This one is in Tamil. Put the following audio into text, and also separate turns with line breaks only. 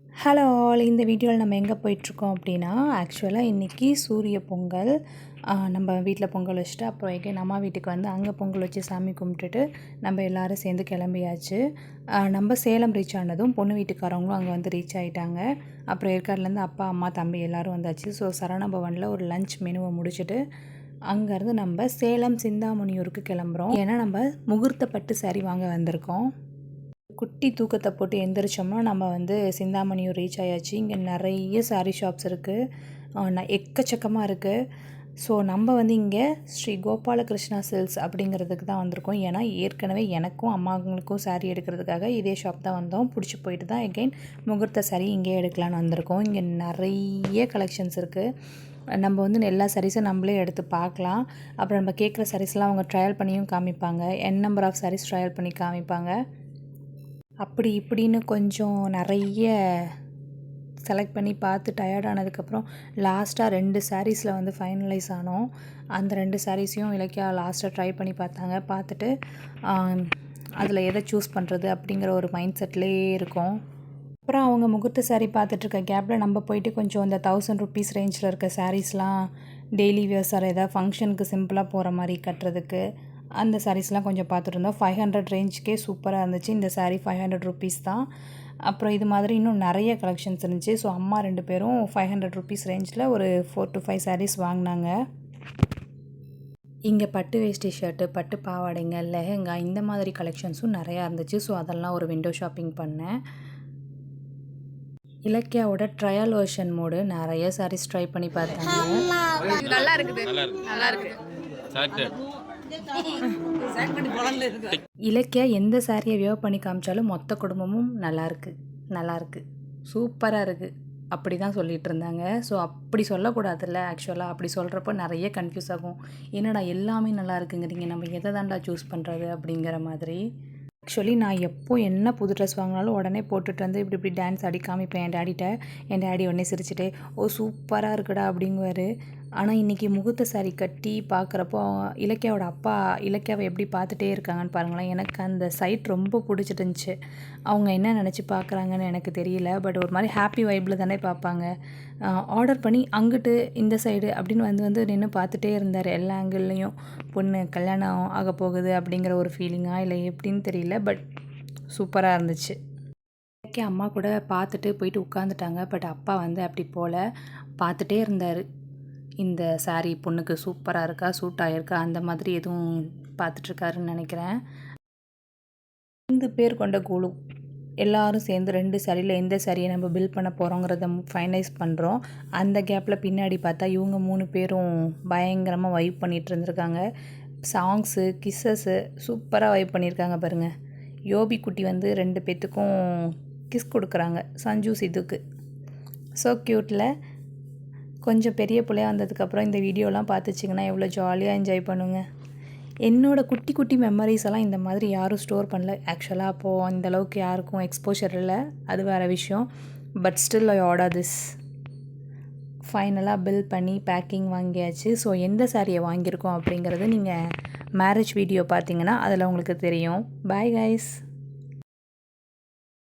ஹலோ ஆல், இந்த வீடியோவில் நம்ம எங்கே போயிட்டுருக்கோம் அப்படின்னா, ஆக்சுவலாக இன்றைக்கி சூரிய பொங்கல். நம்ம வீட்டில் பொங்கல் வச்சுட்டு அப்புறம் எங்கள் அம்மா வீட்டுக்கு வந்து அங்கே பொங்கல் வச்சு சாமி கும்பிட்டுட்டு நம்ம எல்லோரும் சேர்ந்து கிளம்பியாச்சு. நம்ம சேலம் ரீச் ஆனதும் பொண்ணு வீட்டுக்காரவங்களும் அங்கே வந்து ரீச் ஆகிட்டாங்க. அப்புறம் ஏற்காடுலேருந்து அப்பா அம்மா தம்பி எல்லோரும் வந்தாச்சு. ஸோ சரவணா பவனில் ஒரு லஞ்ச் மெனுவை முடிச்சுட்டு அங்கேருந்து நம்ம சேலம் சிந்தாமணியூருக்கு கிளம்புறோம். ஏன்னா நம்ம முகூர்த்த பட்டு சாரி வாங்க வந்திருக்கோம். குட்டி தூக்கத்தை போட்டு எந்திரிச்சோம்னா நம்ம வந்து சிந்தாமணியூர் ரீச் ஆயாச்சு. இங்கே நிறைய சாரீ ஷாப்ஸ் இருக்குது, எக்கச்சக்கமாக இருக்குது. ஸோ நம்ம வந்து இங்கே ஸ்ரீ கோபாலகிருஷ்ணா சில்க்ஸ் அப்படிங்கிறதுக்கு தான் வந்திருக்கோம். ஏன்னா ஏற்கனவே எனக்கும் அம்மாங்களுக்கும் சாரீ எடுக்கிறதுக்காக இதே ஷாப் தான் வந்தோம். பிடிச்சி போயிட்டு தான் எகெயின் முகூர்த்த சாரீ இங்கே எடுக்கலான்னு வந்திருக்கோம். இங்கே நிறைய கலெக்ஷன்ஸ் இருக்குது. நம்ம வந்து எல்லா சாரீஸும் நம்மளே எடுத்து பார்க்கலாம். அப்புறம் நம்ம கேட்குற சாரீஸ்லாம் அவங்க ட்ரையல் பண்ணியும் காமிப்பாங்க. நம்பர் ஆஃப் சாரீஸ் ட்ரையல் பண்ணி காமிப்பாங்க. அப்படி இப்படின்னு கொஞ்சம் நிறைய செலக்ட் பண்ணி பார்த்து டயர்ட் ஆனதுக்கப்புறம் லாஸ்ட்டாக 2 சாரீஸில் வந்து ஃபைனலைஸ் ஆனோம். அந்த 2 சாரீஸையும் இலக்கியா லாஸ்ட்டாக ட்ரை பண்ணி பார்த்தாங்க. பார்த்துட்டு அதில் எதை சூஸ் பண்ணுறது அப்படிங்கிற ஒரு மைண்ட் செட்லேயே இருக்கும். அப்புறம் அவங்க முகூர்த்த சாரீ பார்த்துட்ருக்க கேப்பில் நம்ம போயிட்டு கொஞ்சம் இந்த 1000 ருபீஸ் ரேஞ்சில் இருக்க சாரீஸ்லாம் டெய்லி வியர்ஸ் ஏதாவது ஃபங்க்ஷனுக்கு சிம்பிளாக போகிற மாதிரி கட்டுறதுக்கு அந்த சாரீஸ்லாம் கொஞ்சம் பார்த்துட்டு இருந்தோம். 500 ரேஞ்சுக்கே சூப்பராக இருந்துச்சு. இந்த சாரீ 500 ருபீஸ் தான். அப்புறம் இது மாதிரி இன்னும் நிறைய கலெக்ஷன்ஸ் இருந்துச்சு. ஸோ அம்மா 2 பேரும் 500 ருபீஸ் ரேஞ்சில் ஒரு 4 to 5 சாரீஸ் வாங்கினாங்க. இங்கே பட்டு வேஷ்டி ஷர்ட்டு, பட்டு பாவாடைங்க, லெஹெங்கா இந்த மாதிரி கலெக்ஷன்ஸும் நிறையா இருந்துச்சு. ஸோ அதெல்லாம் ஒரு விண்டோ ஷாப்பிங் பண்ணேன். இலக்கியாவோட ட்ரையல் வெர்ஷன் மோடு நிறைய சாரீஸ் ட்ரை பண்ணி பார்த்தாங்க.
நல்லா இருக்குது, நல்லா இருக்குது.
இலக்கியா எந்த சாரியை வியர் பண்ணி காமிச்சாலும் மொத்த குடும்பமும் நல்லாயிருக்கு, சூப்பராக இருக்குது அப்படி தான் சொல்லிகிட்டு இருந்தாங்க. ஸோ அப்படி சொல்லக்கூடாதுல்ல. ஆக்சுவலாக அப்படி சொல்கிறப்போ நிறைய கன்ஃபியூஸ் ஆகும். என்னடா எல்லாமே நல்லா இருக்குங்கிறீங்க, நம்ம எதை தாண்டா சூஸ் பண்ணுறது அப்படிங்கிற மாதிரி. ஆக்சுவலி நான் எப்போ என்ன புது ட்ரெஸ் வாங்கினாலும் உடனே போட்டுட்டு வந்து இப்படி டான்ஸ் ஆடி காமிப்பேன் என் டேடிகிட்ட. என் டேடி உடனே சிரிச்சுட்டே ஓ சூப்பராக இருக்குடா அப்படிங்குவார். ஆனால் இன்றைக்கி முகூர்த்த சாரீ கட்டி பார்க்குறப்போ இலக்கியாவோட அப்பா இலக்கியாவை எப்படி பார்த்துட்டே இருக்காங்கன்னு பாருங்களேன். எனக்கு அந்த சைட் ரொம்ப பிடிச்சிட்டுருந்துச்சு. அவங்க என்ன நினச்சி பார்க்குறாங்கன்னு எனக்கு தெரியல. பட் ஒரு மாதிரி ஹாப்பி வைப்பில் தானே பார்ப்பாங்க. ஆர்டர் பண்ணி அங்கிட்டு இந்த சைடு அப்படின்னு வந்து நின்று பார்த்துட்டே இருந்தார். எல்லா ஆங்கிள்லேயும் பொண்ணு கல்யாணம் ஆக போகுது அப்படிங்கிற ஒரு ஃபீலிங்காக இல்லை எப்படின்னு தெரியல. பட் சூப்பராக இருந்துச்சு. அம்மா கூட பார்த்துட்டு போயிட்டு உட்காந்துட்டாங்க. பட் அப்பா வந்து அப்படி போல் பார்த்துட்டே இருந்தார். இந்த சாரீ பொண்ணுக்கு சூப்பராக இருக்கா, சூட் ஆகிருக்கா அந்த மாதிரி எதுவும் பார்த்துட்ருக்காருன்னு நினைக்கிறேன். 5 பேர் கொண்ட குழு எல்லோரும் சேர்ந்து 2 சாரியில் எந்த சாரியை நம்ம பில் பண்ண போகிறோங்கிறத ஃபைனலைஸ் பண்ணுறோம். அந்த கேப்பில் பின்னாடி பார்த்தா இவங்க 3 பேரும் பயங்கரமாக வைப் பண்ணிகிட்டு இருந்திருக்காங்க. சாங்ஸு கிஸ்ஸஸ்ஸு சூப்பராக வைப் பண்ணியிருக்காங்க பாருங்கள். யோபி குட்டி வந்து 2 பேத்துக்கும் கிஸ் கொடுக்குறாங்க, சஞ்சு சித்துக்கு. ஸோ க்யூட்டில். கொஞ்சம் பெரிய பிள்ளையாக வந்ததுக்கப்புறம் இந்த வீடியோலாம் பார்த்துச்சிங்கன்னா எவ்வளோ ஜாலியாக என்ஜாய் பண்ணுங்க. என்னோடய குட்டி குட்டி மெமரிஸ் எல்லாம் இந்த மாதிரி யாரும் ஸ்டோர் பண்ணல. ஆக்சுவலாக அப்போது அந்தளவுக்கு யாருக்கும் எக்ஸ்போஷர் இல்லை, அது வேறு விஷயம். But still I order this. ஃபைனலாக பில் பண்ணி பேக்கிங் வாங்கியாச்சு. ஸோ எந்த சாரியை வாங்கியிருக்கோம் அப்படிங்கிறது நீங்கள் மேரேஜ் வீடியோ பார்த்தீங்கன்னா அதில் உங்களுக்கு தெரியும். Bye guys.